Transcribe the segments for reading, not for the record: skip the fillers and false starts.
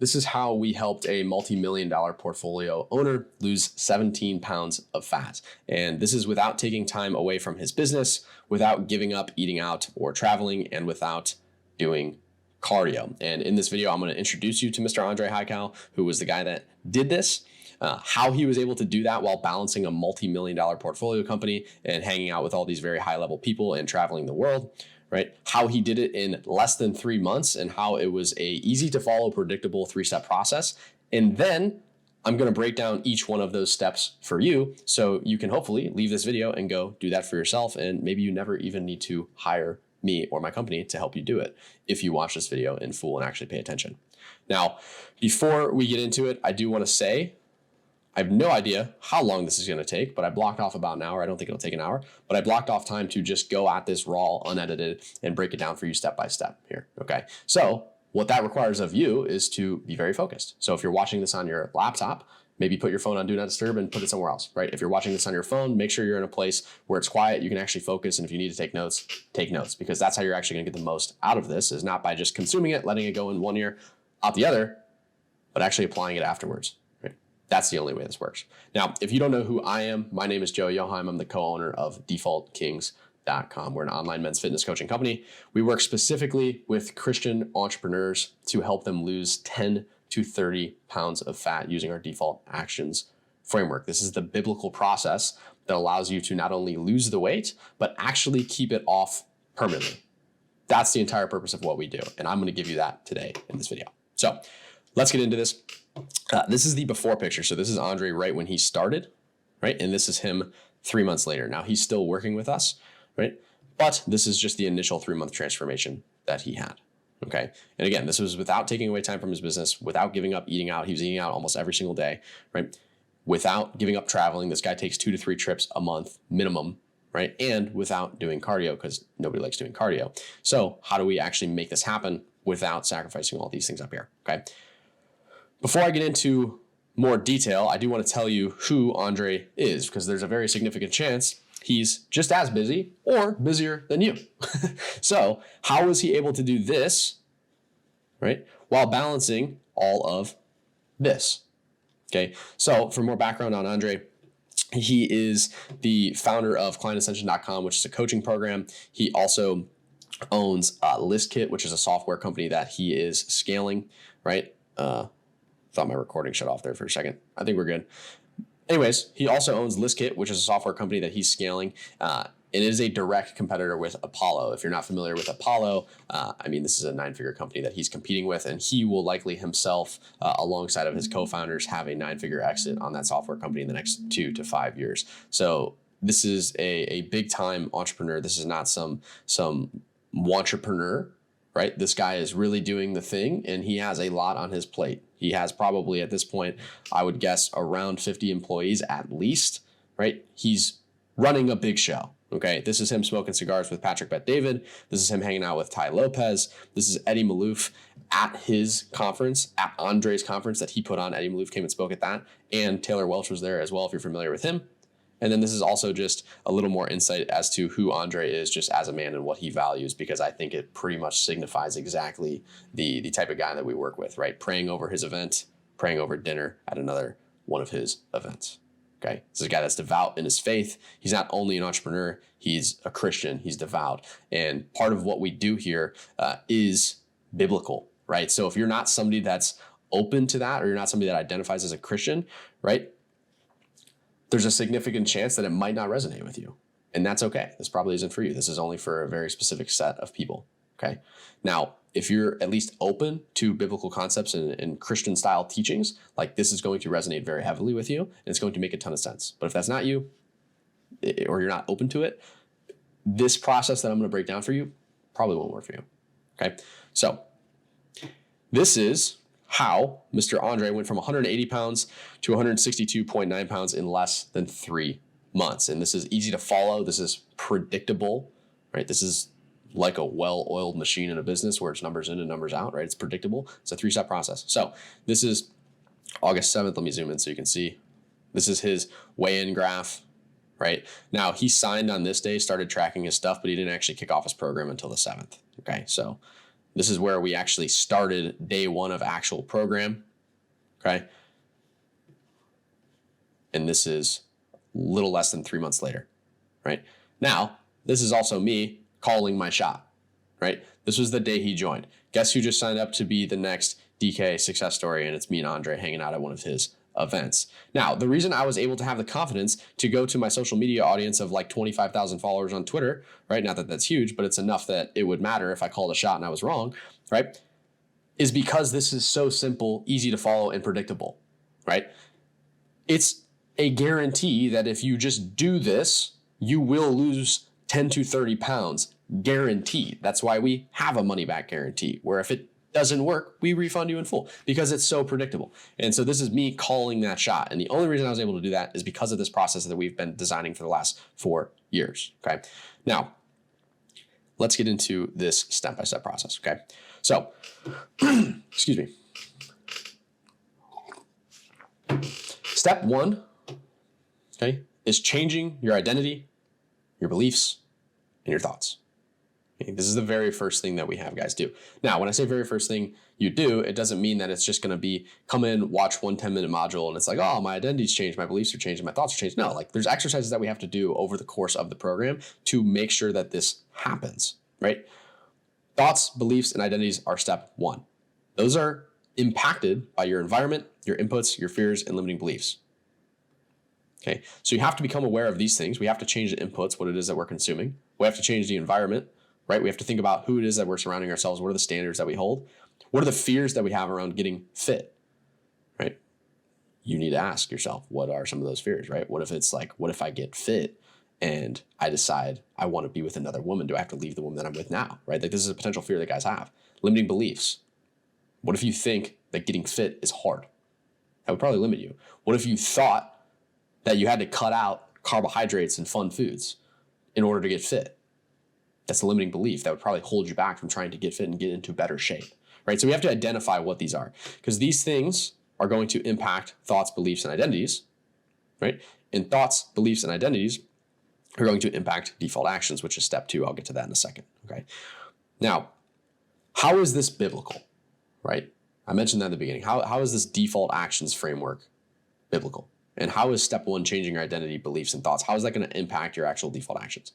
This is how we helped a multi-million dollar portfolio owner lose 17 pounds of fat. And this is without taking time away from his business, without giving up eating out or traveling, and without doing cardio. And in this video, I'm going to introduce you to Mr. Andre Haykal, who was the guy that did this, how he was able to do that while balancing a multi-million dollar portfolio company and hanging out with all these very high level people and traveling the world. Right? How he did it in less than 3 months and how it was a easy to follow, predictable 3-step process. And then I'm going to break down each one of those steps for you so you can hopefully leave this video and go do that for yourself. And maybe you never even need to hire me or my company to help you do it if you watch this video in full and actually pay attention. Now, before we get into it, I do want to say, I have no idea how long this is going to take, but I blocked off about an hour. I don't think it'll take an hour, but I blocked off time to just go at this raw, unedited, and break it down for you step by step here. Okay. So what that requires of you is to be very focused. So if you're watching this on your laptop, maybe put your phone on Do Not Disturb and put it somewhere else, right? If you're watching this on your phone, make sure you're in a place where it's quiet, you can actually focus. And if you need to take notes, because that's how you're actually going to get the most out of this, is not by just consuming it, letting it go in one ear, out the other, but actually applying it afterwards. That's the only way this works. Now, if you don't know who I am, my name is Joe Joheim. I'm the co-owner of DefaultKings.com. We're an online men's fitness coaching company. We work specifically with Christian entrepreneurs to help them lose 10 to 30 pounds of fat using our default actions framework. This is the biblical process that allows you to not only lose the weight, but actually keep it off permanently. That's the entire purpose of what we do. And I'm going to give you that today in this video. So let's get into this. This is the before picture. So this is Andre right when he started, right? And this is him 3 months later. Now he's still working with us, right? But this is just the initial 3-month transformation that he had, okay? And again, this was without taking away time from his business, without giving up eating out. He was eating out almost every single day, right? Without giving up traveling. This guy takes 2 to 3 trips a month minimum, right? And without doing cardio, because nobody likes doing cardio. So how do we actually make this happen without sacrificing all these things up here, okay? Before I get into more detail, I do want to tell you who Andre is, because there's a very significant chance he's just as busy or busier than you. So how was he able to do this, right, while balancing all of this? Okay, so for more background on Andre, he is the founder of ClientAscension.com, which is a coaching program. He also owns ListKit, which is a software company that he is scaling, right? Thought my recording shut off there for a second. I think we're good. Anyways, he also owns ListKit, which is a software company that he's scaling. It is a direct competitor with Apollo. If you're not familiar with Apollo, this is a 9-figure company that he's competing with, and he will likely himself, alongside of his co-founders, have a 9-figure exit on that software company in the next 2 to 5 years. So this is a big time entrepreneur. This is not some wantrepreneur, right? This guy is really doing the thing, and he has a lot on his plate. He has probably at this point, I would guess, around 50 employees at least, right? He's running a big show, okay? This is him smoking cigars with Patrick Bet-David. This is him hanging out with Ty Lopez. This is Eddie Malouf at his conference, at Andre's conference that he put on. Eddie Malouf came and spoke at that, and Taylor Welch was there as well, if you're familiar with him. And then this is also just a little more insight as to who Andre is just as a man and what he values, because I think it pretty much signifies exactly the type of guy that we work with, right? Praying over his event, praying over dinner at another one of his events, okay? This is a guy that's devout in his faith. He's not only an entrepreneur, he's a Christian, he's devout. And part of what we do here is biblical, right? So if you're not somebody that's open to that, or you're not somebody that identifies as a Christian, right, there's a significant chance that it might not resonate with you. And that's okay. This probably isn't for you. This is only for a very specific set of people, okay? Now, if you're at least open to biblical concepts and Christian style teachings, like this is going to resonate very heavily with you, and it's going to make a ton of sense. But if that's not you, or you're not open to it, this process that I'm going to break down for you probably won't work for you, okay? So this is how Mr. Andre went from 180 pounds to 162.9 pounds in less than 3 months. And this is easy to follow. This is predictable, right? This is like a well-oiled machine in a business where it's numbers in and numbers out, right? It's predictable. It's a 3-step process. So this is August 7th. Let me zoom in so you can see. This is his weigh-in graph, right? Now, he signed on this day, started tracking his stuff, but he didn't actually kick off his program until the 7th, okay? So This is where we actually started day one of actual program. Okay. And this is a little less than 3 months later, right? Now, this is also me calling my shot, right? This was the day he joined. Guess who just signed up to be the next DK success story? And it's me and Andre hanging out at one of his events. Now, the reason I was able to have the confidence to go to my social media audience of like 25,000 followers on Twitter, right? Not that that's huge, but it's enough that it would matter if I called a shot and I was wrong, right? Is because this is so simple, easy to follow, and predictable, right? It's a guarantee that if you just do this, you will lose 10 to 30 pounds, guaranteed. That's why we have a money back guarantee, where if it doesn't work, we refund you in full because it's so predictable. And so this is me calling that shot. And the only reason I was able to do that is because of this process that we've been designing for the last 4 years. Okay. Now, let's get into this step-by-step process. Okay. So, excuse me. Step 1, okay, is changing your identity, your beliefs, and your thoughts. Okay, this is the very first thing that we have guys do. Now, when I say very first thing you do, it doesn't mean that it's just going to be come in, watch one 10-minute module, and it's like, oh, my identity's changed, my beliefs are changed, my thoughts are changed. No, like there's exercises that we have to do over the course of the program to make sure that this happens, right? Thoughts, beliefs, and identities are step 1. Those are impacted by your environment, your inputs, your fears, and limiting beliefs. Okay, so you have to become aware of these things. We have to change the inputs, what it is that we're consuming. We have to change the environment, right? We have to think about who it is that we're surrounding ourselves. What are the standards that we hold? What are the fears that we have around getting fit, right? You need to ask yourself, what are some of those fears, right? What if it's like, what if I get fit and I decide I want to be with another woman? Do I have to leave the woman that I'm with now, right? Like this is a potential fear that guys have. Limiting beliefs. What if you think that getting fit is hard? That would probably limit you. What if you thought that you had to cut out carbohydrates and fun foods in order to get fit? That's a limiting belief that would probably hold you back from trying to get fit and get into better shape, right? So we have to identify what these are because these things are going to impact thoughts, beliefs, and identities, right? And thoughts, beliefs, and identities are going to impact default actions, which is step 2. I'll get to that in a second, okay? Now, how is this biblical, right? I mentioned that at the beginning. How is this default actions framework biblical? And how is step 1, changing your identity, beliefs, and thoughts? How is that going to impact your actual default actions?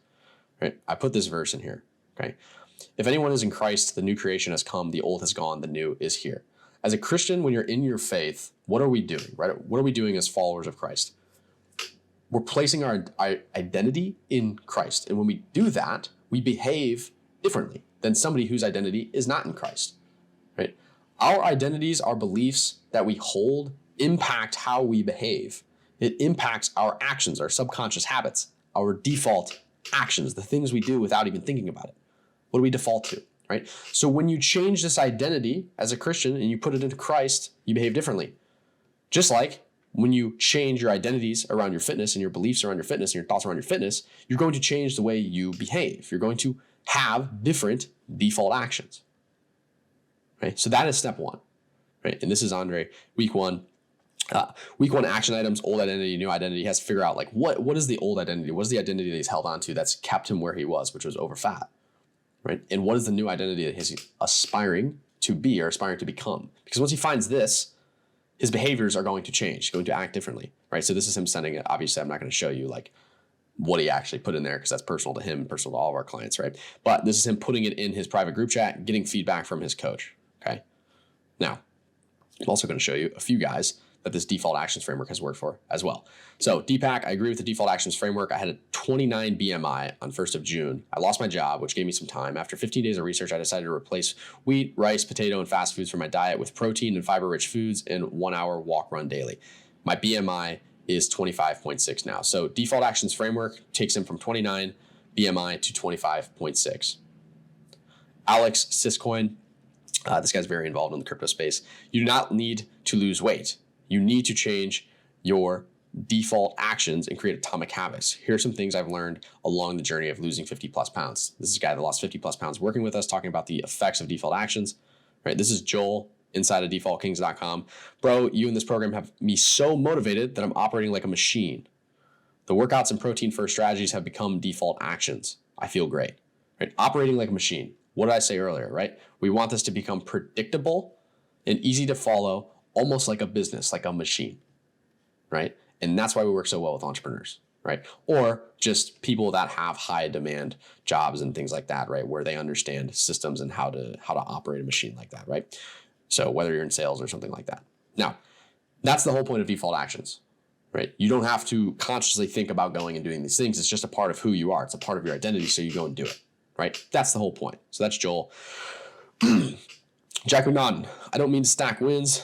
Right? I put this verse in here. Okay. If anyone is in Christ, the new creation has come, the old has gone, the new is here. As a Christian, when you're in your faith, what are we doing, right? What are we doing as followers of Christ? We're placing our identity in Christ. And when we do that, we behave differently than somebody whose identity is not in Christ, right? Our identities, our beliefs that we hold impact how we behave. It impacts our actions, our subconscious habits, our default actions, the things we do without even thinking about it. What do we default to, right? So when you change this identity as a Christian and you put it into Christ, you behave differently. Just like when you change your identities around your fitness and your beliefs around your fitness and your thoughts around your fitness, you're going to change the way you behave. You're going to have different default actions, right? So that is step 1, right? And this is Andre, week 1. Week 1 action items, old identity, new identity. He has to figure out like what is the old identity? What is the identity that he's held on to that's kept him where he was, which was over fat, right? And what is the new identity that he's aspiring to be or aspiring to become? Because once he finds this, his behaviors are going to change, going to act differently, right? So this is him sending it. Obviously, I'm not going to show you like what he actually put in there because that's personal to him, personal to all of our clients, right? But this is him putting it in his private group chat, getting feedback from his coach, okay? Now, I'm also going to show you a few guys that this default actions framework has worked for as well. So Deepak, I agree with the default actions framework. I had a 29 BMI on 1st of June. I lost my job, which gave me some time. After 15 days of research, I decided to replace wheat, rice, potato, and fast foods for my diet with protein and fiber-rich foods and 1-hour walk run daily. My BMI is 25.6 now. So default actions framework takes him from 29 BMI to 25.6. Alex Siscoin, this guy's very involved in the crypto space. You do not need to lose weight. You need to change your default actions and create atomic habits. Here are some things I've learned along the journey of losing 50 plus pounds. This is a guy that lost 50 plus pounds working with us, talking about the effects of default actions, right? This is Joel inside of defaultkings.com. Bro, you in this program have me so motivated that I'm operating like a machine. The workouts and protein first strategies have become default actions. I feel great, right? Operating like a machine. What did I say earlier, right? We want this to become predictable and easy to follow, almost like a business, like a machine, right? And that's why we work so well with entrepreneurs, right? Or just people that have high demand jobs and things like that, right? Where they understand systems and how to operate a machine like that, right? So whether you're in sales or something like that. Now, that's the whole point of default actions, right? You don't have to consciously think about going and doing these things. It's just a part of who you are. It's a part of your identity. So you go and do it, right? That's the whole point. So that's Joel. Jack McNaughton, I don't mean to stack wins.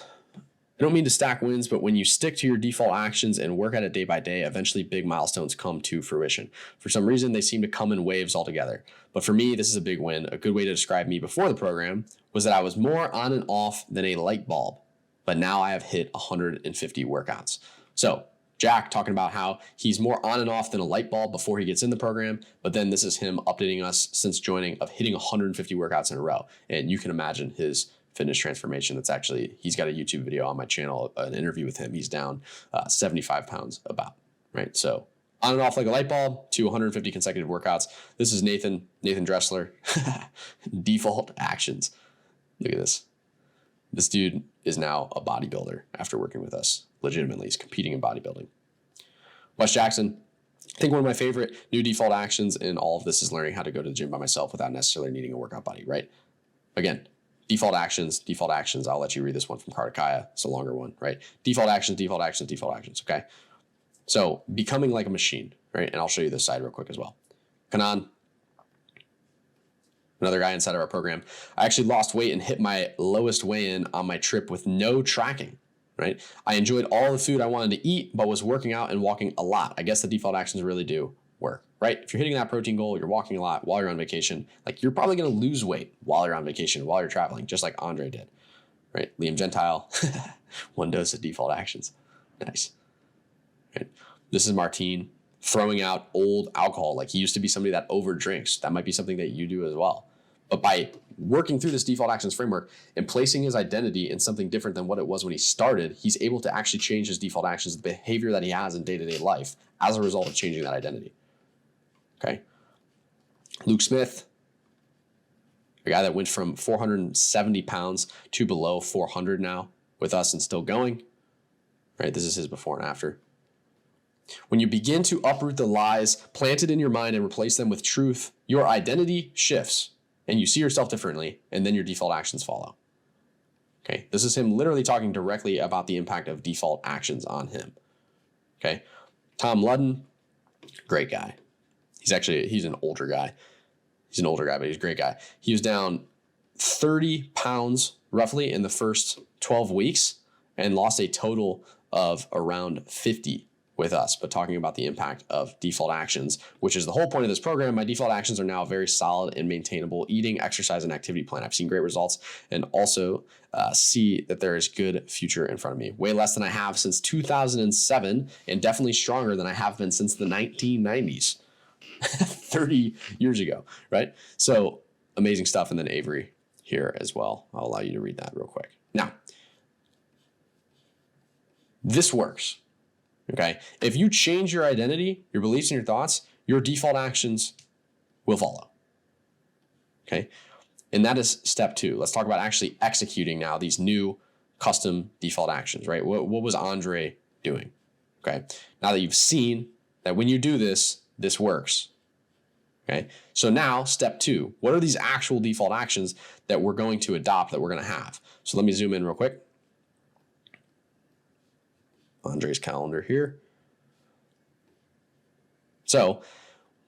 But when you stick to your default actions and work at it day by day, eventually big milestones come to fruition. For some reason, they seem to come in waves altogether. But for me, this is a big win. A good way to describe me before the program was that I was more on and off than a light bulb, but now I have hit 150 workouts. So Jack talking about how he's more on and off than a light bulb before he gets in the program, but then this is him updating us since joining of hitting 150 workouts in a row. And you can imagine his fitness transformation. That's actually, he's got a YouTube video on my channel, an interview with him. He's down 75 pounds about, right? So on and off like a light bulb to 150 consecutive workouts. This is Nathan Dressler. Default actions. Look at this. This dude is now a bodybuilder after working with us. Legitimately, he's competing in bodybuilding. Wes Jackson. I think one of my favorite new default actions in all of this is learning how to go to the gym by myself without necessarily needing a workout buddy, right? Again, default actions. I'll let you read this one from Kardakaya. It's a longer one, right? Default actions, okay? So becoming like a machine, right? And I'll show you this side real quick as well. Kanan, another guy inside of our program. I actually lost weight and hit my lowest weigh-in on my trip with no tracking, right? I enjoyed all the food I wanted to eat, but was working out and walking a lot. I guess the default actions really do work, right? If you're hitting that protein goal, you're walking a lot while you're on vacation, like you're probably going to lose weight while you're on vacation, while you're traveling, just like Andre did, right? Liam Gentile, 1 dose of default actions. Nice. Right? This is Martine throwing out old alcohol. Like he used to be somebody that over drinks. That might be something that you do as well. But by working through this default actions framework and placing his identity in something different than what it was when he started, he's able to actually change his default actions, the behavior that he has in day-to-day life as a result of changing that identity. Okay. Luke Smith, a guy that went from 470 pounds to below 400 now with us and still going, right? This is his before and after. When you begin to uproot the lies planted in your mind and replace them with truth, your identity shifts and you see yourself differently, and then your default actions follow. Okay, this is him literally talking directly about the impact of default actions on him. Okay, Tom Ludden, great guy. He's an older guy. But he's a great guy. He was down 30 pounds roughly in the first 12 weeks and lost a total of around 50 with us, but talking about the impact of default actions, which is the whole point of this program. My default actions are now very solid and maintainable eating, exercise, and activity plan. I've seen great results and also see that there is good future in front of me. Way less than I have since 2007 and definitely stronger than I have been since the 1990s, 30 years ago, right? So amazing stuff. And then Avery here as well. I'll allow you to read that real quick. Now, this works. Okay. If you change your identity, your beliefs, and your thoughts, your default actions will follow. Okay. And that is step 2. Let's talk about actually executing now these new custom default actions, right? What was Andre doing? Okay. Now that you've seen that when you do this, this works. Okay. So now step 2, what are these actual default actions that we're going to adopt, that we're going to have? So let me zoom in real quick. Andre's calendar here. So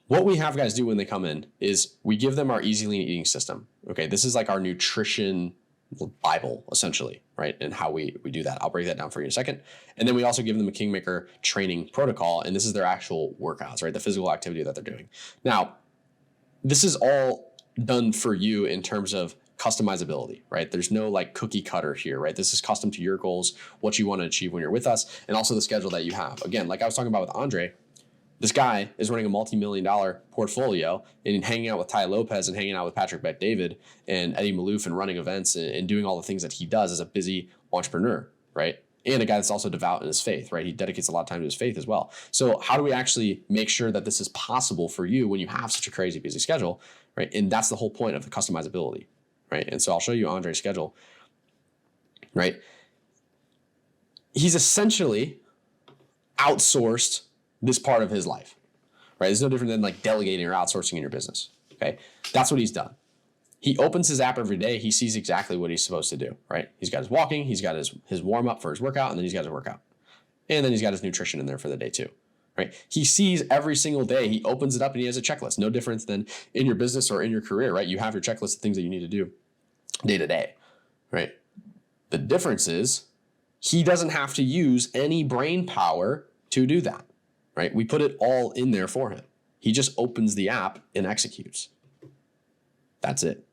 what we have guys do when they come in is we give them our Easy Lean Eating System. Okay, this is like our nutrition Bible, essentially, right? And how we do that. I'll break that down for you in a second. And then we also give them a Kingmaker training protocol, and this is their actual workouts, right? The physical activity that they're doing. Now, this is all done for you in terms of customizability, right? There's no like cookie cutter here, right? This is custom to your goals, what you want to achieve when you're with us, and also the schedule that you have. Again, like I was talking about with Andre, this guy is running a multi-million-dollar portfolio and hanging out with Ty Lopez and hanging out with Patrick Bet-David and Eddie Malouf and running events and doing all the things that he does as a busy entrepreneur, right? and a guy that's also devout in his faith, right? He dedicates a lot of time to his faith as well. So how do we actually make sure that this is possible for you when you have such a crazy busy schedule, right? And that's the whole point of the customizability, right? And so I'll show you Andre's schedule, right? He's essentially outsourced this part of his life, right? It's no different than like delegating or outsourcing in your business, okay? That's what he's done. He opens his app every day. He sees exactly what he's supposed to do, right? He's got his walking, he's got his warm up for his workout, and then he's got his workout. And then he's got his nutrition in there for the day too, right? He sees every single day, he opens it up and he has a checklist. No difference than in your business or in your career, right? You have your checklist of things that you need to do day to day, right? The difference is he doesn't have to use any brain power to do that, right? We put it all in there for him. He just opens the app and executes. That's it.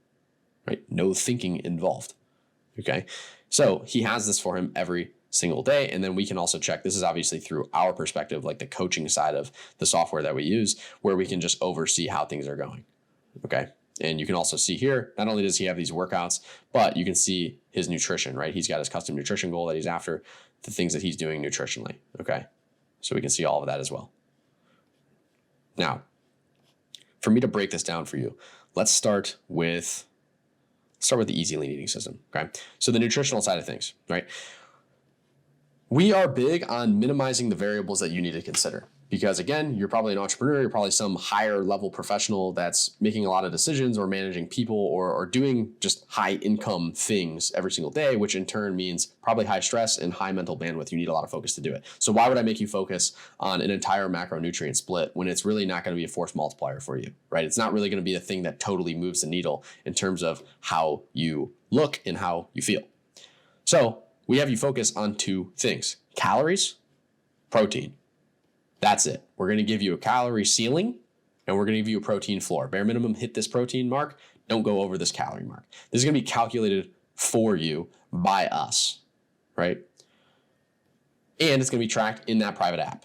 Right? No thinking involved. Okay. So he has this for him every single day. And then we can also check, this is obviously through our perspective, like the coaching side of the software that we use, where we can just oversee how things are going. Okay. And you can also see here, not only does he have these workouts, but you can see his nutrition, right? He's got his custom nutrition goal that he's after, the things that he's doing nutritionally. Okay. So we can see all of that as well. Now, for me to break this down for you, let's start with the easy lean eating system, okay? So the nutritional side of things, right? We are big on minimizing the variables that you need to consider because again, you're probably an entrepreneur, you're probably some higher level professional that's making a lot of decisions or managing people or doing just high income things every single day, which in turn means probably high stress and high mental bandwidth. You need a lot of focus to do it. So why would I make you focus on an entire macronutrient split when it's really not going to be a force multiplier for you, right? It's not really going to be the thing that totally moves the needle in terms of how you look and how you feel. So we have you focus on two things: calories, protein. That's it. We're going to give you a calorie ceiling and we're going to give you a protein floor. Bare minimum, hit this protein mark. Don't go over this calorie mark. This is going to be calculated for you by us, right? And it's going to be tracked in that private app.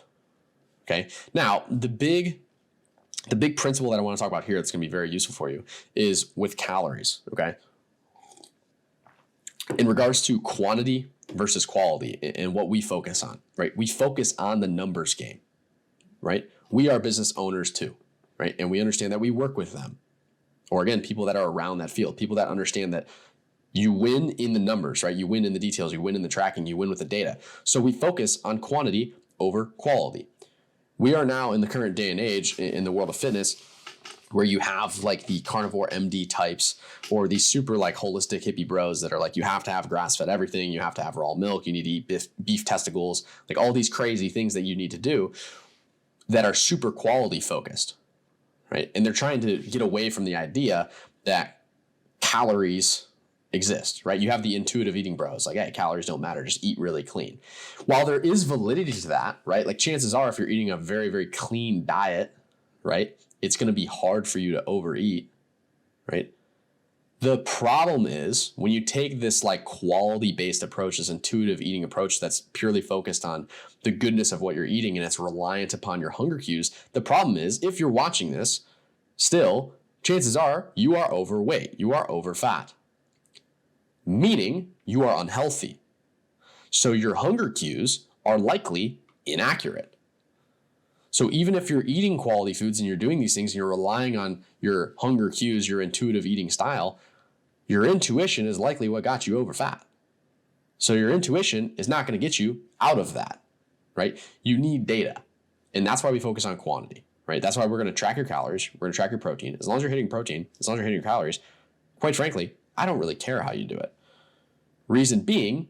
Okay. Now, the big principle that I want to talk about here that's going to be very useful for you is with calories. Okay. In regards to quantity versus quality and what we focus on, right? We focus on the numbers game. Right? We are business owners too, right? And we understand that we work with them. Or again, people that are around that field, people that understand that you win in the numbers, right? You win in the details, you win in the tracking, you win with the data. So we focus on quantity over quality. We are now in the current day and age in the world of fitness where you have like the carnivore MD types or these super like holistic hippie bros that are like, you have to have grass-fed everything, you have to have raw milk, you need to eat beef testicles, like all these crazy things that you need to do that are super quality focused, right? And they're trying to get away from the idea that calories exist, right? You have the intuitive eating bros, like, hey, calories don't matter, just eat really clean. While there is validity to that, right? Like chances are if you're eating a very, very clean diet, right, it's going to be hard for you to overeat, right? The problem is when you take this like quality-based approach, this intuitive eating approach that's purely focused on the goodness of what you're eating and it's reliant upon your hunger cues. The problem is if you're watching this, still, chances are you are overweight, you are over fat, meaning you are unhealthy. So your hunger cues are likely inaccurate. So even if you're eating quality foods and you're doing these things and you're relying on your hunger cues, your intuitive eating style, your intuition is likely what got you over fat. So your intuition is not going to get you out of that, right? You need data. And that's why we focus on quantity, right? That's why we're going to track your calories. We're going to track your protein. As long as you're hitting protein, as long as you're hitting your calories, quite frankly, I don't really care how you do it. Reason being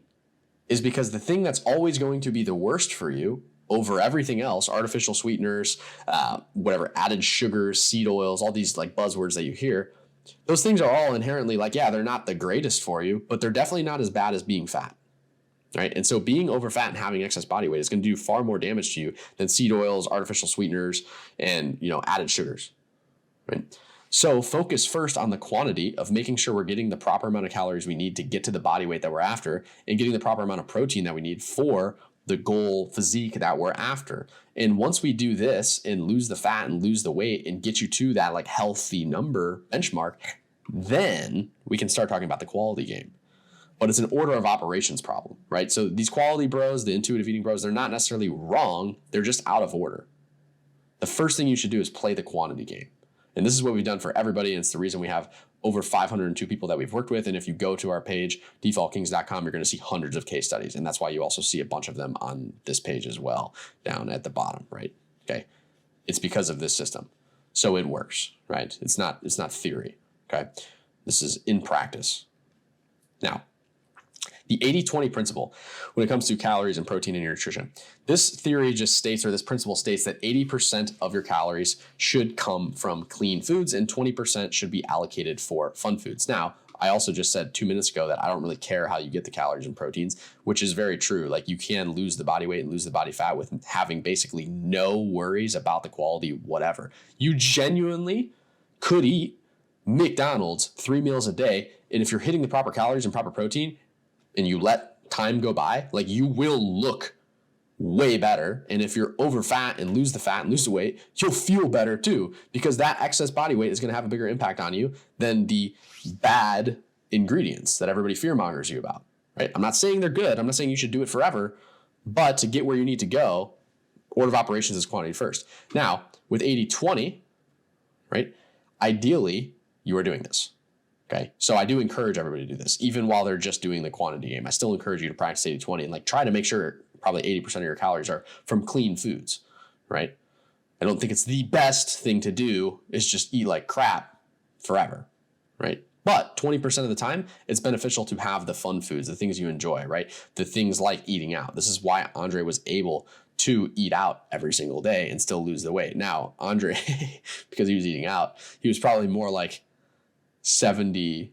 is because the thing that's always going to be the worst for you over everything else, artificial sweeteners, whatever, added sugars, seed oils, all these like buzzwords that you hear, those things are all inherently like, yeah, they're not the greatest for you, but they're definitely not as bad as being fat, right? And so being over fat and having excess body weight is going to do far more damage to you than seed oils, artificial sweeteners, and, added sugars, right? So focus first on the quantity of making sure we're getting the proper amount of calories we need to get to the body weight that we're after and getting the proper amount of protein that we need for the goal physique that we're after. And once we do this and lose the fat and lose the weight and get you to that like healthy number benchmark, then we can start talking about the quality game. but it's an order of operations problem, right? So these quality bros, the intuitive eating bros, they're not necessarily wrong. They're just out of order. The first thing you should do is play the quantity game. And this is what we've done for everybody. And it's the reason we have over 502 people that we've worked with. And if you go to our page, defaultkings.com, you're going to see hundreds of case studies. And that's why you also see a bunch of them on this page as well, down at the bottom, right? Okay. It's because of this system. So it works, right? It's not theory. Okay. This is in practice. Now, the 80-20 principle when it comes to calories and protein in your nutrition. This theory just states, or this principle states, that 80% of your calories should come from clean foods and 20% should be allocated for fun foods. Now, I also just said 2 minutes ago that I don't really care how you get the calories and proteins, which is very true. Like, you can lose the body weight and lose the body fat with having basically no worries about the quality, whatever. You genuinely could eat McDonald's 3 meals a day. And if you're hitting the proper calories and proper protein, and you let time go by, like, you will look way better. And if you're over fat and lose the fat and lose the weight, you'll feel better too, because that excess body weight is going to have a bigger impact on you than the bad ingredients that everybody fear mongers you about, right? I'm not saying they're good. I'm not saying you should do it forever, but to get where you need to go, order of operations is quantity first. Now, with 80-20, right? Ideally, you are doing this. Okay. So I do encourage everybody to do this, even while they're just doing the quantity game. I still encourage you to practice 80-20 and like try to make sure probably 80% of your calories are from clean foods, right? I don't think it's the best thing to do is just eat like crap forever, right? But 20% of the time, it's beneficial to have the fun foods, the things you enjoy, right? The things like eating out. This is why Andre was able to eat out every single day and still lose the weight. Now, Andre, because he was eating out, he was probably more like 70-30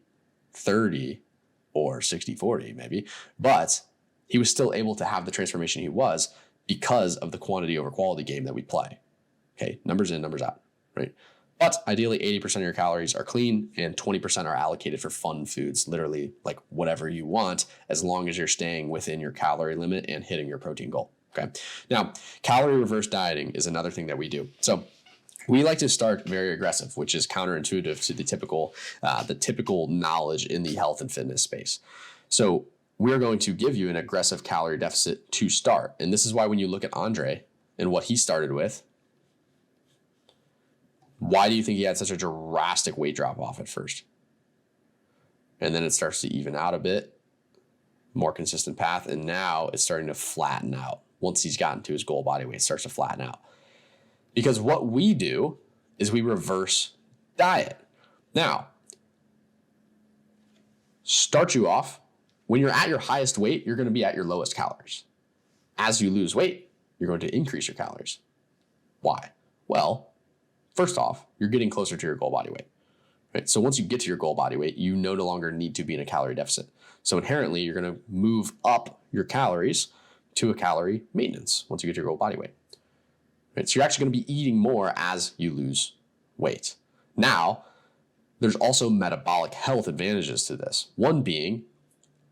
or 60-40 maybe, but he was still able to have the transformation he was because of the quantity over quality game that we play. Okay, numbers in, numbers out, right? But ideally 80% of your calories are clean and 20% are allocated for fun foods, literally like whatever you want, as long as you're staying within your calorie limit and hitting your protein goal. Okay. Now, calorie reverse dieting is another thing that we do. So we like to start very aggressive, which is counterintuitive to the typical knowledge in the health and fitness space. So we're going to give you an aggressive calorie deficit to start. And this is why when you look at Andre and what he started with, why do you think he had such a drastic weight drop off at first? And then it starts to even out a bit, more consistent path. And now it's starting to flatten out. Once he's gotten to his goal body weight, it starts to flatten out. Because what we do is we reverse diet. Now, start you off, when you're at your highest weight, you're going to be at your lowest calories. As you lose weight, you're going to increase your calories. Why? Well, first off, you're getting closer to your goal body weight. Right? So once you get to your goal body weight, you no longer need to be in a calorie deficit. So inherently, you're going to move up your calories to a calorie maintenance once you get to your goal body weight. Right? So you're actually going to be eating more as you lose weight. Now, there's also metabolic health advantages to this. One being,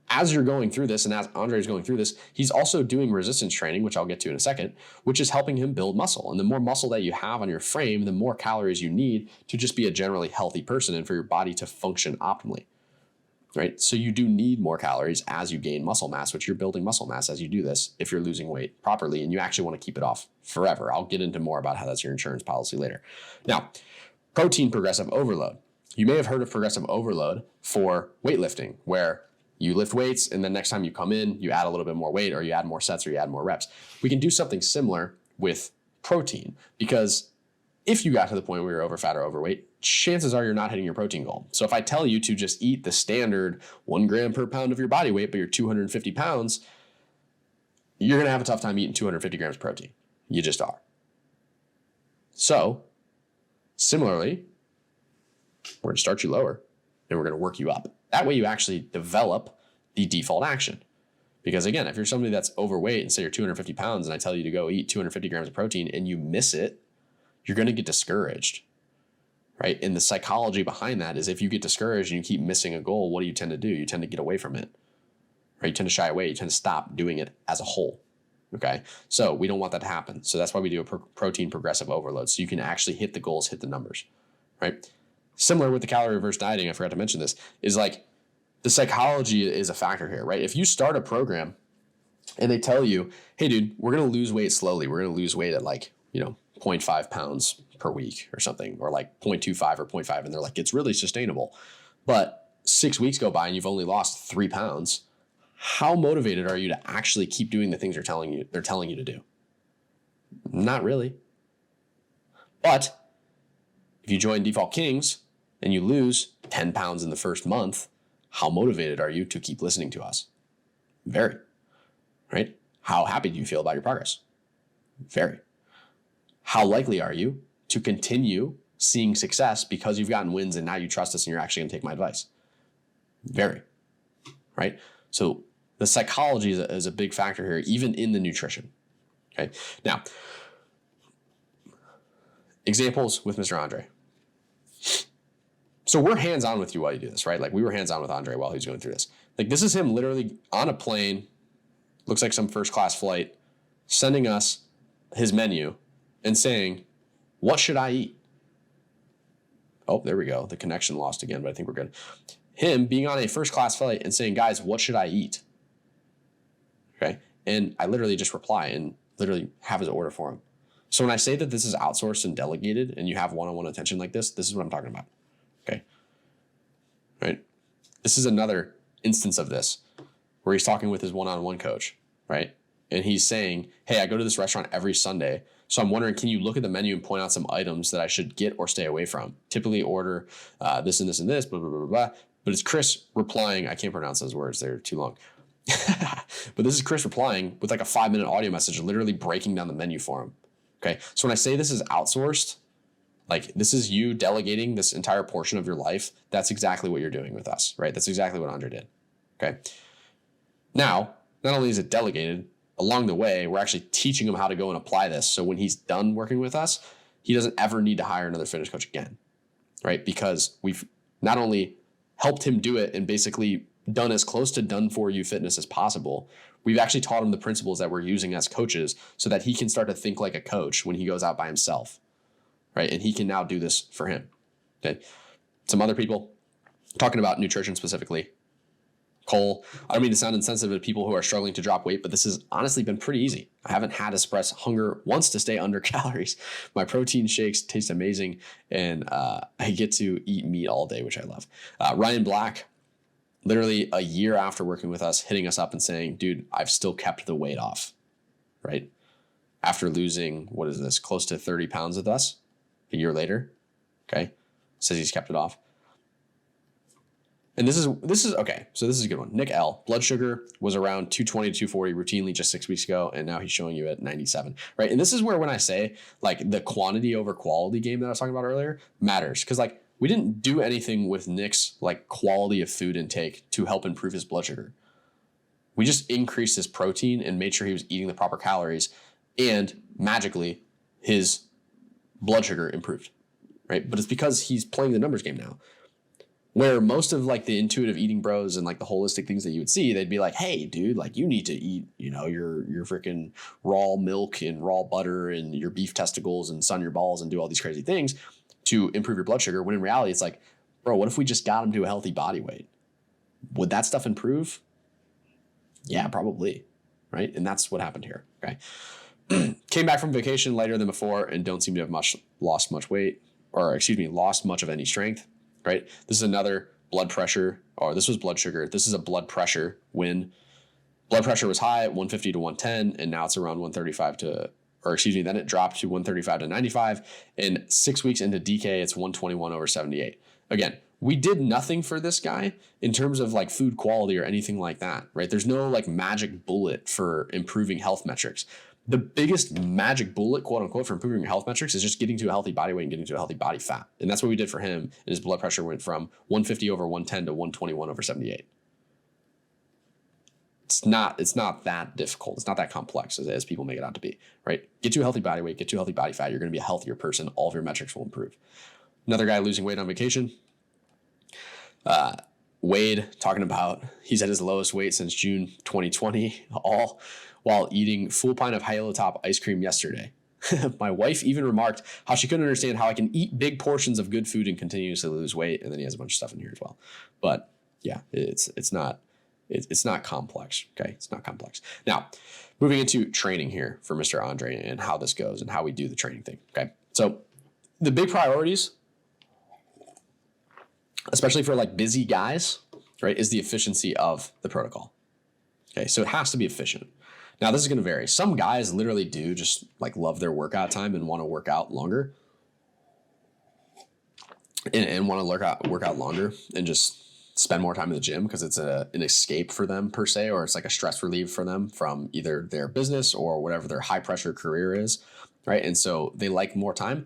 as you're going through this and as Andre is going through this, he's also doing resistance training, which I'll get to in a second, which is helping him build muscle. And the more muscle that you have on your frame, the more calories you need to just be a generally healthy person and for your body to function optimally. Right? So you do need more calories as you gain muscle mass, which you're building muscle mass as you do this if you're losing weight properly and you actually want to keep it off forever. I'll get into more about how that's your insurance policy later. Now, protein progressive overload. You may have heard of progressive overload for weightlifting, where you lift weights and then next time you come in, you add a little bit more weight or you add more sets or you add more reps. We can do something similar with protein, because if you got to the point where you're over fat or overweight, chances are you're not hitting your protein goal. So if I tell you to just eat the standard 1 gram per pound of your body weight, but you're 250 pounds, you're going to have a tough time eating 250 grams of protein. You just are. So similarly, we're going to start you lower and we're going to work you up. That way you actually develop the default action. Because again, if you're somebody that's overweight and say you're 250 pounds and I tell you to go eat 250 grams of protein and you miss it, you're going to get discouraged, right? And the psychology behind that is if you get discouraged and you keep missing a goal, what do you tend to do? You tend to get away from it, right? You tend to shy away. You tend to stop doing it as a whole, okay? So we don't want that to happen. So that's why we do a protein progressive overload. So you can actually hit the goals, hit the numbers, right? Similar with the calorie reverse dieting, I forgot to mention this, is like the psychology is a factor here, right? If you start a program and they tell you, hey, dude, we're going to lose weight slowly. We're going to lose weight at 0.5 pounds per week or something, or 0.25 or 0.5. And they're like, it's really sustainable. But 6 weeks go by and you've only lost 3 pounds. How motivated are you to actually keep doing the things they're telling you to do? Not really. But if you join Default Kings and you lose 10 pounds in the first month, how motivated are you to keep listening to us? Very. Right? How happy do you feel about your progress? Very. How likely are you to continue seeing success because you've gotten wins and now you trust us and you're actually going to take my advice? Very. Right? So the psychology is a big factor here, even in the nutrition. Okay. Now, examples with Mr. Andre. So we're hands-on with you while you do this, right? We were hands-on with Andre while he was going through this. This is him literally on a plane, looks like some first-class flight, sending us his menu and saying, what should I eat? Oh, there we go. The connection lost again, but I think we're good. Him being on a first-class flight and saying, guys, what should I eat? Okay. And I literally just reply and literally have his order for him. So when I say that this is outsourced and delegated and you have one-on-one attention like this is what I'm talking about. Okay. Right. This is another instance of this where he's talking with his one-on-one coach, right? And he's saying, hey, I go to this restaurant every Sunday. So I'm wondering, can you look at the menu and point out some items that I should get or stay away from? Typically order this and this and this, blah, blah, blah, blah. But it's Chris replying. I can't pronounce those words. They're too long. But this is Chris replying with a 5-minute audio message, literally breaking down the menu for him. Okay. So when I say this is outsourced, this is you delegating this entire portion of your life. That's exactly what you're doing with us, right? That's exactly what Andre did. Okay. Now, not only is it delegated, along the way, we're actually teaching him how to go and apply this. So when he's done working with us, he doesn't ever need to hire another fitness coach again, right? Because we've not only helped him do it and basically done as close to done for you fitness as possible, we've actually taught him the principles that we're using as coaches so that he can start to think like a coach when he goes out by himself, right? And he can now do this for him. Okay. Some other people talking about nutrition specifically. Cole, I don't mean to sound insensitive to people who are struggling to drop weight, but this has honestly been pretty easy. I haven't had to suppress hunger once to stay under calories. My protein shakes taste amazing, and I get to eat meat all day, which I love. Ryan Black, literally a year after working with us, hitting us up and saying, dude, I've still kept the weight off, right? After losing, close to 30 pounds with us a year later, okay? Says he's kept it off. And this is okay. So this is a good one. Nick L. Blood sugar was around 220 to 240 routinely just 6 weeks ago, and now he's showing you at 97, right? And this is where when I say the quantity over quality game that I was talking about earlier matters, because we didn't do anything with Nick's quality of food intake to help improve his blood sugar. We just increased his protein and made sure he was eating the proper calories, and magically his blood sugar improved, right? But it's because he's playing the numbers game now. Where most of the intuitive eating bros and the holistic things that you would see, they'd be like, hey, dude, you need to eat, your freaking raw milk and raw butter and your beef testicles and sun your balls and do all these crazy things to improve your blood sugar. When in reality, it's bro, what if we just got him to a healthy body weight? Would that stuff improve? Yeah, probably. Right. And that's what happened here. Okay. Came back from vacation lighter than before and don't seem to have lost much weight, or lost much of any strength. Right. This is another blood pressure, or this was blood sugar. This is a blood pressure win. Blood pressure was high at 150 to 110, and now it's around 135 then it dropped to 135 to 95. And 6 weeks into DK, it's 121 over 78. Again, we did nothing for this guy in terms of food quality or anything like that, right? There's no magic bullet for improving health metrics. The biggest magic bullet, quote unquote, for improving your health metrics is just getting to a healthy body weight and getting to a healthy body fat. And that's what we did for him. And his blood pressure went from 150 over 110 to 121 over 78. It's not that difficult. It's not that complex as people make it out to be, right? Get to a healthy body weight, get to a healthy body fat. You're going to be a healthier person. All of your metrics will improve. Another guy losing weight on vacation. Wade talking about he's at his lowest weight since June 2020, all while eating full pint of Halo Top ice cream yesterday. My wife even remarked how she couldn't understand how I can eat big portions of good food and continuously lose weight. And then he has a bunch of stuff in here as well. But Yeah, it's not complex. Okay, it's not complex. Now, moving into training here for Mr. Andre and how this goes and how we do the training thing. Okay, so the big priorities, especially for like busy guys, right, is the efficiency of the protocol. Okay, so it has to be efficient. Now, this is going to vary. Some guys literally do just like love their workout time and want to work out longer and want to work out longer and just spend more time in the gym because it's an escape for them per se, or it's like a stress relief for them from either their business or whatever their high pressure career is, right? And so they like more time.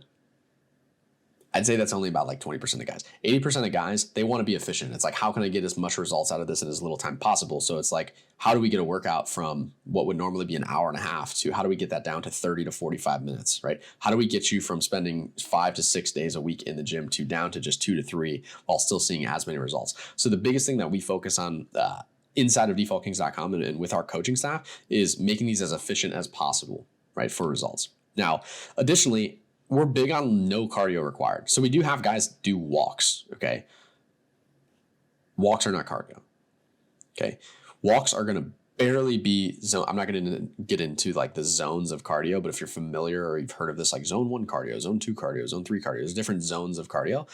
I'd say that's only about like 20% of guys. 80% of guys, they want to be efficient. It's like, how can I get as much results out of this in as little time possible? So it's like, how do we get a workout from what would normally be an hour and a half to how do we get that down to 30 to 45 minutes, right? How do we get you from spending 5 to 6 days a week in the gym to down to just 2 to 3 while still seeing as many results? So the biggest thing that we focus on inside of defaultkings.com and with our coaching staff is making these as efficient as possible, right, for results. Now, additionally, we're big on no cardio required. So we do have guys do walks, okay? Walks are not cardio, okay? Walks are going to barely be zone. I'm not going to get into like the zones of cardio, but if you're familiar or you've heard of this, like zone 1 cardio, zone 2 cardio, zone 3 cardio, there's different zones of cardio.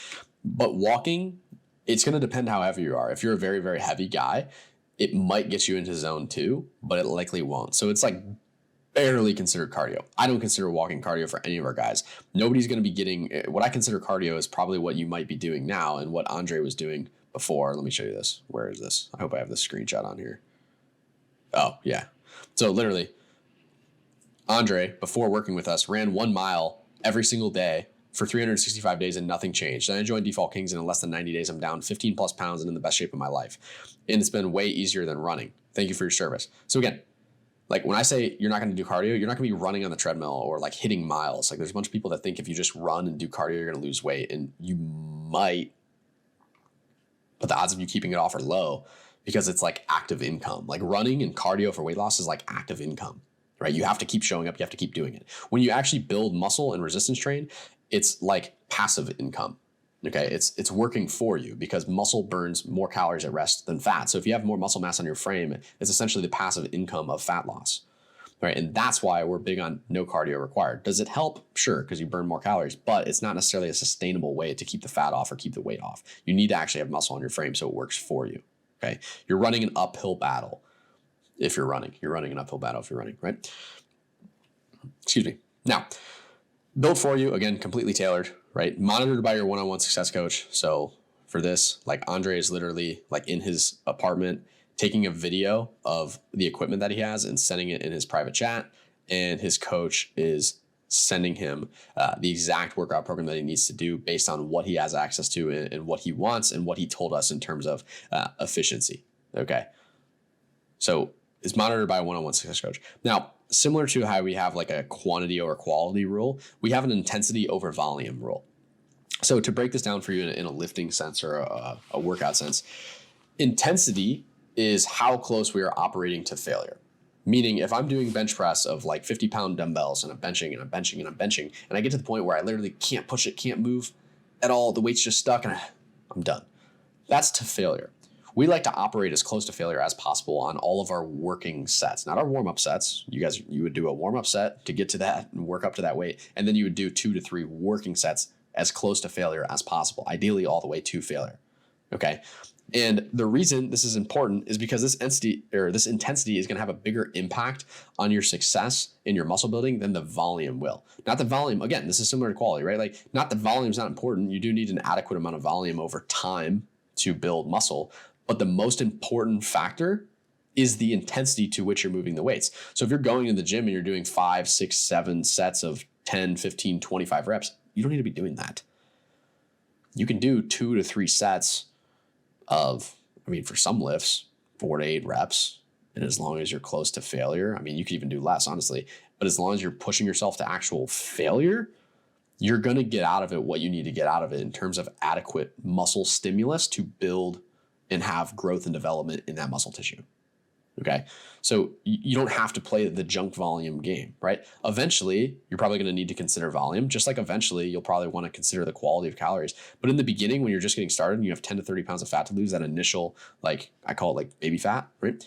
But walking, it's going to depend how heavy you are. If you're a very, very heavy guy, it might get you into zone 2, but it likely won't. So it's like barely considered cardio. I don't consider walking cardio for any of our guys. Nobody's going to be getting what I consider cardio is probably what you might be doing now and what Andre was doing before. Let me show you this. Where is this? I hope I have this screenshot on here. Oh, yeah. So literally, Andre, before working with us, ran 1 mile every single day for 365 days and nothing changed. Then I joined Default Kings and in less than 90 days, I'm down 15 plus pounds and in the best shape of my life. And it's been way easier than running. Thank you for your service. So again, like when I say you're not going to do cardio, you're not going to be running on the treadmill or like hitting miles. Like there's a bunch of people that think if you just run and do cardio, you're going to lose weight, and you might, but the odds of you keeping it off are low because it's like active income. Like running and cardio for weight loss is like active income, right? You have to keep showing up. You have to keep doing it. When you actually build muscle and resistance train, it's like passive income. Okay, it's working for you because muscle burns more calories at rest than fat. So if you have more muscle mass on your frame, it's essentially the passive income of fat loss, right? And that's why we're big on no cardio required. Does it help? Sure, because you burn more calories, but it's not necessarily a sustainable way to keep the fat off or keep the weight off. You need to actually have muscle on your frame so it works for you, okay? You're running an uphill battle if you're running. You're running an uphill battle if you're running, right? Excuse me. Now, built for you, again, completely tailored, right? Monitored by your one-on-one success coach. So for this, like Andre is literally like in his apartment, taking a video of the equipment that he has and sending it in his private chat. And his coach is sending him the exact workout program that he needs to do based on what he has access to and what he wants and what he told us in terms of efficiency. Okay. So it's monitored by a one-on-one success coach. Now, similar to how we have like a quantity over quality rule, we have an intensity over volume rule. So to break this down for you in a lifting sense or a workout sense, intensity is how close we are operating to failure. Meaning if I'm doing bench press of like 50-pound dumbbells and I'm benching and I'm benching and I'm benching, and I get to the point where I literally can't push it, can't move at all, the weight's just stuck and I'm done. That's to failure. We like to operate as close to failure as possible on all of our working sets, not our warm-up sets. You would do a warm-up set to get to that and work up to that weight. And then you would do 2 to 3 working sets as close to failure as possible, ideally all the way to failure. Okay. And the reason this is important is because this intensity is going to have a bigger impact on your success in your muscle building than the volume will. Not the volume, again, this is similar to quality, right? Like not the volume is not important. You do need an adequate amount of volume over time to build muscle. But the most important factor is the intensity to which you're moving the weights. So if you're going to the gym and you're doing 5, 6, 7 sets of 10, 15, 25 reps, you don't need to be doing that. You can do 2 to 3 sets of, for some lifts, 4 to 8 reps. And as long as you're close to failure, you could even do less, honestly. But as long as you're pushing yourself to actual failure, you're going to get out of it what you need to get out of it in terms of adequate muscle stimulus to build and have growth and development in that muscle tissue. Okay. So you don't have to play the junk volume game, right? Eventually, you're probably going to need to consider volume, just like eventually you'll probably want to consider the quality of calories. But in the beginning, when you're just getting started and you have 10 to 30 pounds of fat to lose, that initial, like I call it like baby fat, right?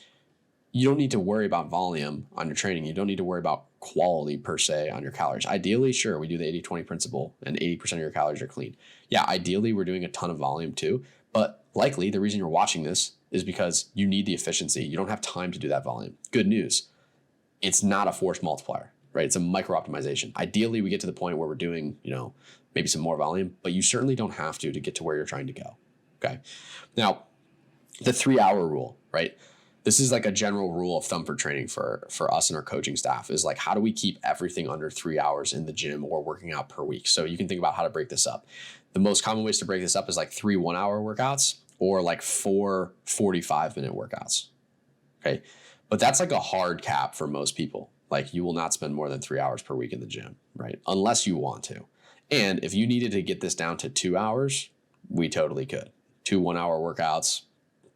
You don't need to worry about volume on your training. You don't need to worry about quality per se on your calories. Ideally, sure, we do the 80-20 principle and 80% of your calories are clean. Yeah, ideally, we're doing a ton of volume too. But likely the reason you're watching this is because you need the efficiency. You don't have time to do that volume. Good news. It's not a force multiplier, right? It's a micro optimization. Ideally, we get to the point where we're doing, maybe some more volume, but you certainly don't have to get to where you're trying to go. Okay. Now, the 3-hour rule, right? This is like a general rule of thumb for training for us and our coaching staff is like, how do we keep everything under 3 hours in the gym or working out per week? So you can think about how to break this up. The most common ways to break this up is like 3 1-hour workouts or like 4 45-minute workouts. Okay. But that's like a hard cap for most people. Like you will not spend more than 3 hours per week in the gym, right? Unless you want to. And if you needed to get this down to 2 hours, we totally could. 2 1-hour workouts,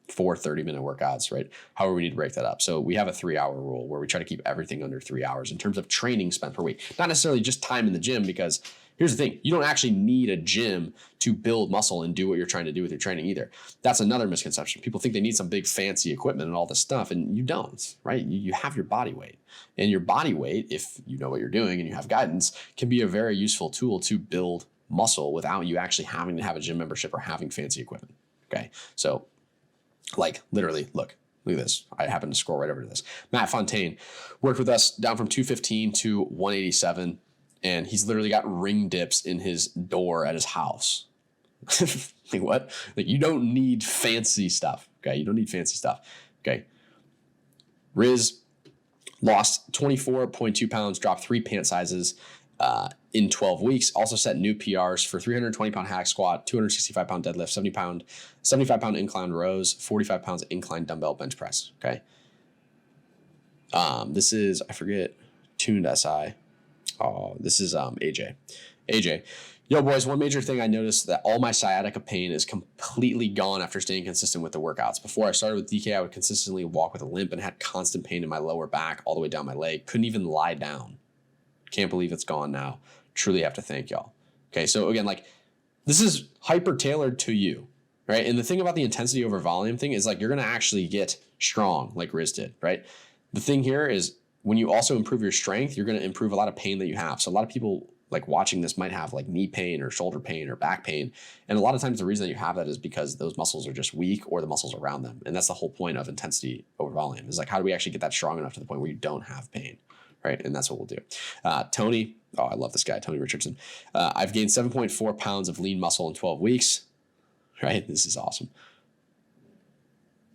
4 30-minute workouts, right? However, we need to break that up. So we have a 3-hour rule where we try to keep everything under 3 hours in terms of training spent per week. Not necessarily just time in the gym, because here's the thing. You don't actually need a gym to build muscle and do what you're trying to do with your training either. That's another misconception. People think they need some big fancy equipment and all this stuff, and you don't, right? You have your body weight. And your body weight, if you know what you're doing and you have guidance, can be a very useful tool to build muscle without you actually having to have a gym membership or having fancy equipment. Okay. So like literally, look at this. I happen to scroll right over to this. Matt Fontaine worked with us down from 215 to 187. And he's literally got ring dips in his door at his house. Like what? Like you don't need fancy stuff. Okay. You don't need fancy stuff. Okay. Riz lost 24.2 pounds, dropped 3 pant sizes in 12 weeks. Also set new PRs for 320 pound hack squat, 265 pound deadlift, 75 pound incline rows, 45 pounds incline dumbbell bench press. Okay. This is, I forget, tuned SI. Oh, this is AJ. Yo, boys, one major thing I noticed that all my sciatica pain is completely gone after staying consistent with the workouts. Before I started with DK, I would consistently walk with a limp and had constant pain in my lower back all the way down my leg. Couldn't even lie down. Can't believe it's gone now. Truly have to thank y'all. Okay, so again, like this is hyper tailored to you, right? And the thing about the intensity over volume thing is like you're going to actually get strong like Riz did, right? The thing here is when you also improve your strength, you're going to improve a lot of pain that you have. So a lot of people like watching this might have like knee pain or shoulder pain or back pain. And a lot of times the reason that you have that is because those muscles are just weak or the muscles around them. And that's the whole point of intensity over volume is like, how do we actually get that strong enough to the point where you don't have pain? Right. And that's what we'll do. Tony. Oh, I love this guy. Tony Richardson. I've gained 7.4 pounds of lean muscle in 12 weeks. Right. This is awesome.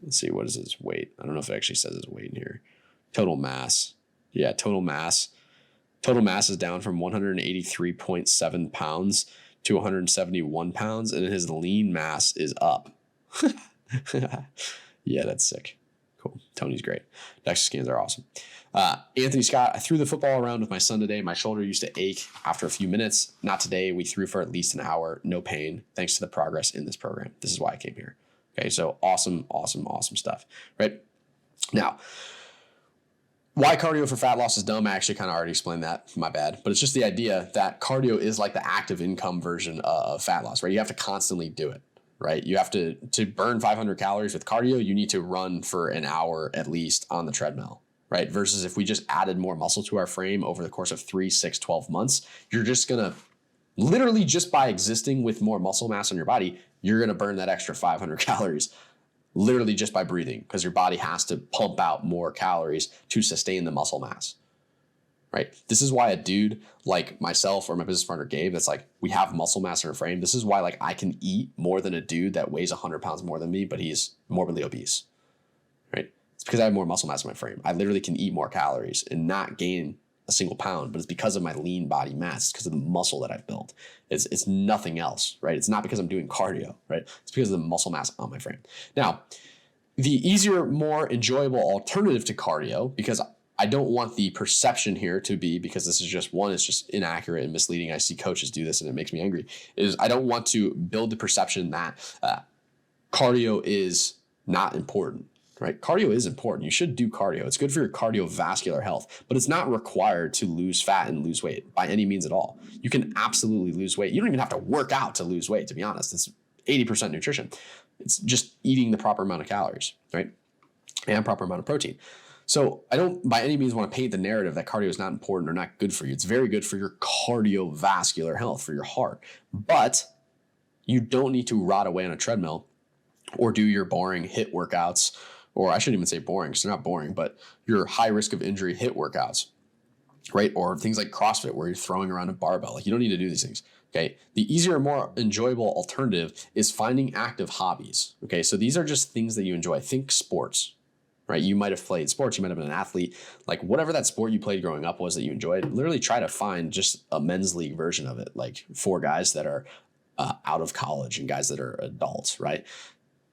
Let's see. What is his weight? I don't know if it actually says his weight in here. Total mass. Yeah. Total mass is down from 183.7 pounds to 171 pounds. And his lean mass is up. Yeah, that's sick. Cool. Tony's great. DEXA scans are awesome. Anthony Scott, I threw the football around with my son today. My shoulder used to ache after a few minutes. Not today. We threw for at least an hour. No pain. Thanks to the progress in this program. This is why I came here. Okay. So awesome stuff. Right now, why cardio for fat loss is dumb. I actually kind of already explained that. My bad. But it's just the idea that cardio is like the active income version of fat loss, right? You have to constantly do it. Right. You have to burn 500 calories with cardio. You need to run for an hour at least on the treadmill. Right. Versus if we just added more muscle to our frame over the course of 3, 6, 12 months, you're just going to literally just by existing with more muscle mass on your body, you're going to burn that extra 500 calories literally just by breathing because your body has to pump out more calories to sustain the muscle mass. Right. This is why a dude like myself or my business partner, Gabe, that's like, we have muscle mass in our frame. This is why like I can eat more than a dude that weighs 100 pounds more than me, but he's morbidly obese. Right. It's because I have more muscle mass in my frame. I literally can eat more calories and not gain a single pound, but it's because of my lean body mass. It's because of the muscle that I've built. It's nothing else. Right. It's not because I'm doing cardio. Right. It's because of the muscle mass on my frame. Now, the easier, more enjoyable alternative to cardio, because I don't want the perception here to be, because this is just one, it's just inaccurate and misleading. I see coaches do this and it makes me angry, is I don't want to build the perception that cardio is not important, right? Cardio is important. You should do cardio. It's good for your cardiovascular health, but it's not required to lose fat and lose weight by any means at all. You can absolutely lose weight. You don't even have to work out to lose weight, to be honest. It's 80% nutrition. It's just eating the proper amount of calories, right? And proper amount of protein. So I don't by any means want to paint the narrative that cardio is not important or not good for you. It's very good for your cardiovascular health, for your heart. But you don't need to rot away on a treadmill or do your boring HIIT workouts, or I shouldn't even say boring because they're not boring, but your high risk of injury HIIT workouts, right? Or things like CrossFit where you're throwing around a barbell. Like, you don't need to do these things. Okay. The easier and more enjoyable alternative is finding active hobbies. Okay. So these are just things that you enjoy. Think sports, right? You might have played sports. You might have been an athlete. Like, whatever that sport you played growing up was that you enjoyed, literally try to find just a men's league version of it. Like, for guys that are out of college and guys that are adults, right?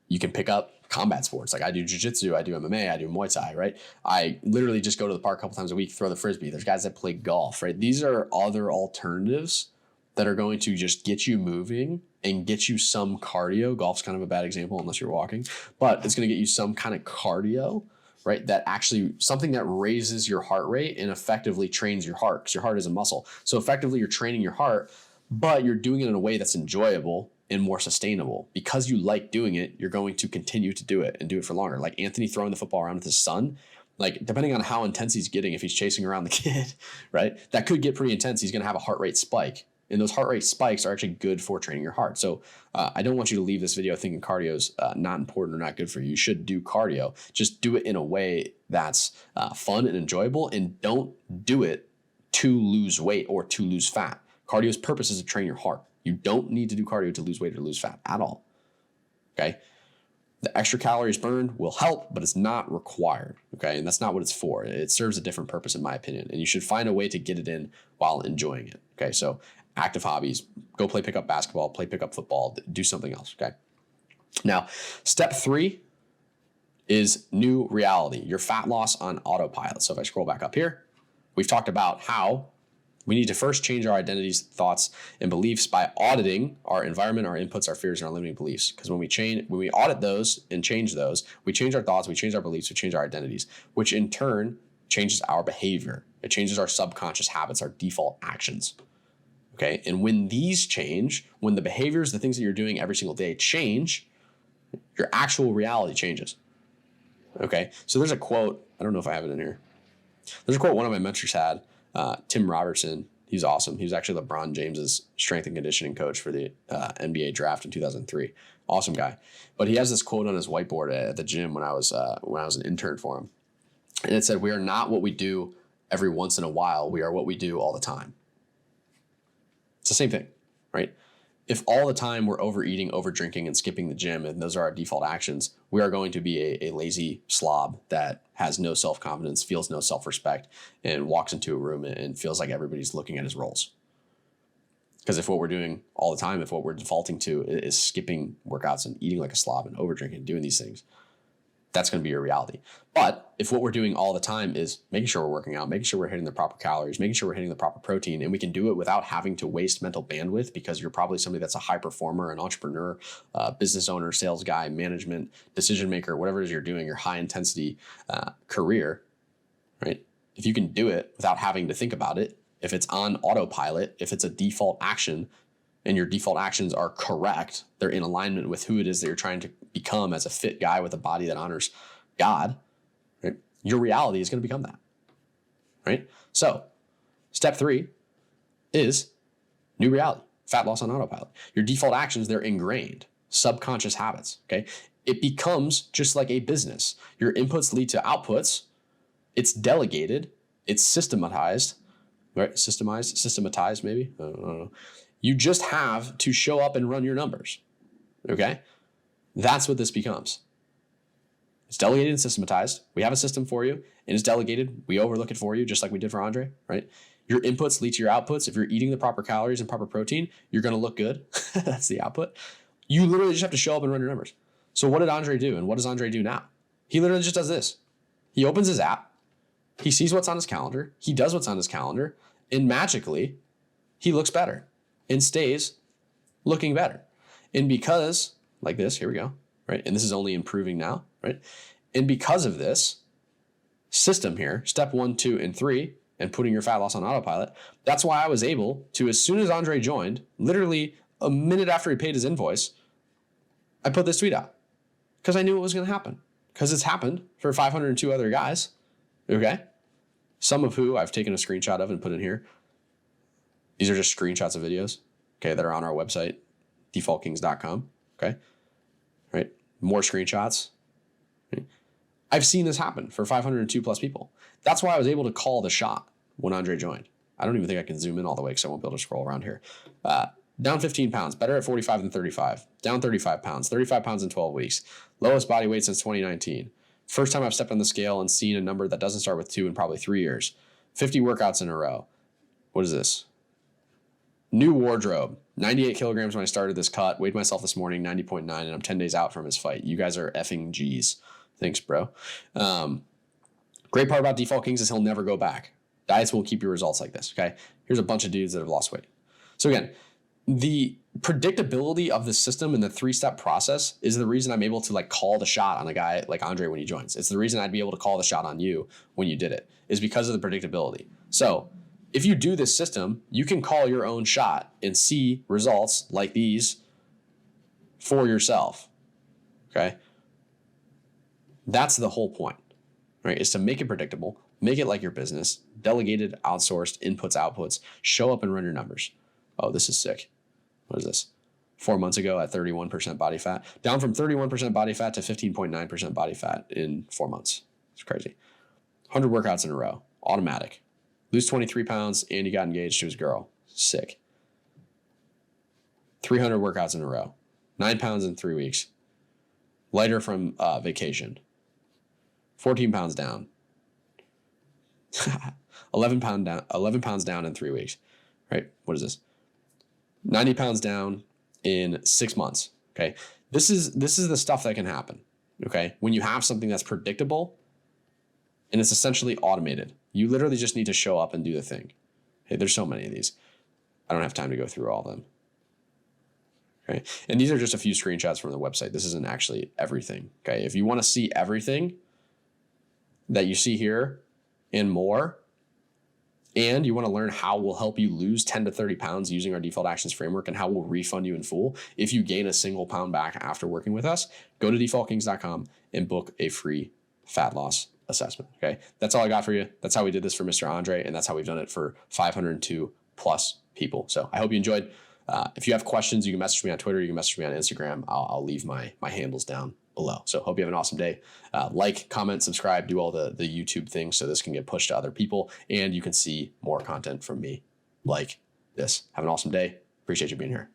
You can pick up combat sports. Like, I do jiu-jitsu, I do MMA, I do Muay Thai, right? I literally just go to the park a couple times a week, throw the Frisbee. There's guys that play golf, right? These are other alternatives that are going to just get you moving and get you some cardio. Golf's kind of a bad example unless you're walking, but it's going to get you some kind of cardio, right? That actually, something that raises your heart rate and effectively trains your heart, because your heart is a muscle. So effectively you're training your heart, but you're doing it in a way that's enjoyable and more sustainable. Because you like doing it, you're going to continue to do it and do it for longer. Like Anthony throwing the football around with his son, like, depending on how intense he's getting, if he's chasing around the kid, right, that could get pretty intense. He's going to have a heart rate spike. And those heart rate spikes are actually good for training your heart. So I don't want you to leave this video thinking cardio is not important or not good for you. You should do cardio. Just do it in a way that's fun and enjoyable, and don't do it to lose weight or to lose fat. Cardio's purpose is to train your heart. You don't need to do cardio to lose weight or lose fat at all. Okay? The extra calories burned will help, but it's not required. Okay? And that's not what it's for. It serves a different purpose, in my opinion. And you should find a way to get it in while enjoying it. Okay? So active hobbies, go play pickup basketball, play pickup football, do something else. Okay? Now, step 3 is new reality, your fat loss on autopilot. So if I scroll back up here, we've talked about how we need to first change our identities, thoughts, and beliefs by auditing our environment, our inputs, our fears, and our limiting beliefs. Because when we audit those and change those, we change our thoughts, we change our beliefs, we change our identities, which in turn changes our behavior. It changes our subconscious habits, our default actions. Okay. And when these change, when the behaviors, the things that you're doing every single day change, your actual reality changes. Okay. So there's a quote, I don't know if I have it in here. There's a quote one of my mentors had, Tim Robertson. He's awesome. He was actually LeBron James's strength and conditioning coach for the NBA draft in 2003. Awesome guy. But he has this quote on his whiteboard at the gym when I was an intern for him. And it said, "We are not what we do every once in a while. We are what we do all the time." It's the same thing, right? If all the time we're overeating, over drinking, and skipping the gym, and those are our default actions, we are going to be a lazy slob that has no self-confidence, feels no self-respect, and walks into a room and feels like everybody's looking at his rolls. Because if what we're doing all the time, if what we're defaulting to is skipping workouts and eating like a slob and over drinking and doing these things, that's going to be your reality. But if what we're doing all the time is making sure we're working out, making sure we're hitting the proper calories, making sure we're hitting the proper protein, and we can do it without having to waste mental bandwidth, because you're probably somebody that's a high performer, an entrepreneur, business owner, sales guy, management, decision maker, whatever it is you're doing, your high intensity career, right? If you can do it without having to think about it, if it's on autopilot, if it's a default action, and your default actions are correct, they're in alignment with who it is that you're trying to become as a fit guy with a body that honors God, right? Your reality is going to become that, right? So step 3 is new reality, fat loss on autopilot. Your default actions, they're ingrained, subconscious habits, okay? It becomes just like a business. Your inputs lead to outputs. It's delegated. It's systematized, right? Systematized maybe, I don't know. You just have to show up and run your numbers, okay? That's what this becomes. It's delegated and systematized. We have a system for you, and it's delegated. We overlook it for you, just like we did for Andre, right? Your inputs lead to your outputs. If you're eating the proper calories and proper protein, you're going to look good. That's the output. You literally just have to show up and run your numbers. So what did Andre do, and what does Andre do now? He literally just does this. He opens his app. He sees what's on his calendar. He does what's on his calendar, and magically, he looks better and stays looking better. And because, like this, here we go, right? And this is only improving now, right? And because of this system here, step 1, 2, and 3, and putting your fat loss on autopilot, that's why I was able to, as soon as Andre joined, literally a minute after he paid his invoice, I put this tweet out because I knew it was going to happen, because it's happened for 502 other guys. Okay. Some of who I've taken a screenshot of and put in here. These are just screenshots of videos, okay, that are on our website, defaultkings.com. Okay. Right. More screenshots. Right? I've seen this happen for 502 plus people. That's why I was able to call the shot when Andre joined. I don't even think I can zoom in all the way because I won't be able to scroll around here. Down 15 pounds, better at 45 than 35. Down 35 pounds in 12 weeks. Lowest body weight since 2019. First time I've stepped on the scale and seen a number that doesn't start with 2 in probably 3 years. 50 workouts in a row. What is this? New wardrobe. 98 kilograms when I started this cut. Weighed myself this morning, 90.9, and I'm 10 days out from his fight. You guys are effing G's. Thanks, bro. Great part about Default Kings is he'll never go back. Diets will keep your results like this, okay? Here's a bunch of dudes that have lost weight. So again, the predictability of the system and the 3-step process is the reason I'm able to like call the shot on a guy like Andre when he joins. It's the reason I'd be able to call the shot on you when you did it, is because of the predictability. So if you do this system, you can call your own shot and see results like these for yourself, okay? That's the whole point, right? Is to make it predictable, make it like your business, delegated, outsourced, inputs, outputs, show up and run your numbers. Oh, this is sick. What is this? 4 months ago at 31% body fat, down from 31% body fat to 15.9% body fat in 4 months. It's crazy. 100 workouts in a row, automatic. Lose 23 pounds and he got engaged to his girl. Sick. 300 workouts in a row, 9 pounds in 3 weeks. Lighter from vacation. 14 pounds down. 11 pounds down in 3 weeks. Right? What is this? 90 pounds down in 6 months. Okay. This is the stuff that can happen. Okay. When you have something that's predictable and it's essentially automated, you literally just need to show up and do the thing. Hey, there's so many of these. I don't have time to go through all of them. Okay. And these are just a few screenshots from the website. This isn't actually everything. Okay. If you want to see everything that you see here and more, and you want to learn how we'll help you lose 10 to 30 pounds using our default actions framework and how we'll refund you in full if you gain a single pound back after working with us, go to defaultkings.com and book a free fat loss assessment. Okay. That's all I got for you. That's how we did this for Mr. Andre. And that's how we've done it for 502 plus people. So I hope you enjoyed. If you have questions, you can message me on Twitter. You can message me on Instagram. I'll leave my handles down below. So hope you have an awesome day. Like, comment, subscribe, do all the YouTube things so this can get pushed to other people and you can see more content from me like this. Have an awesome day. Appreciate you being here.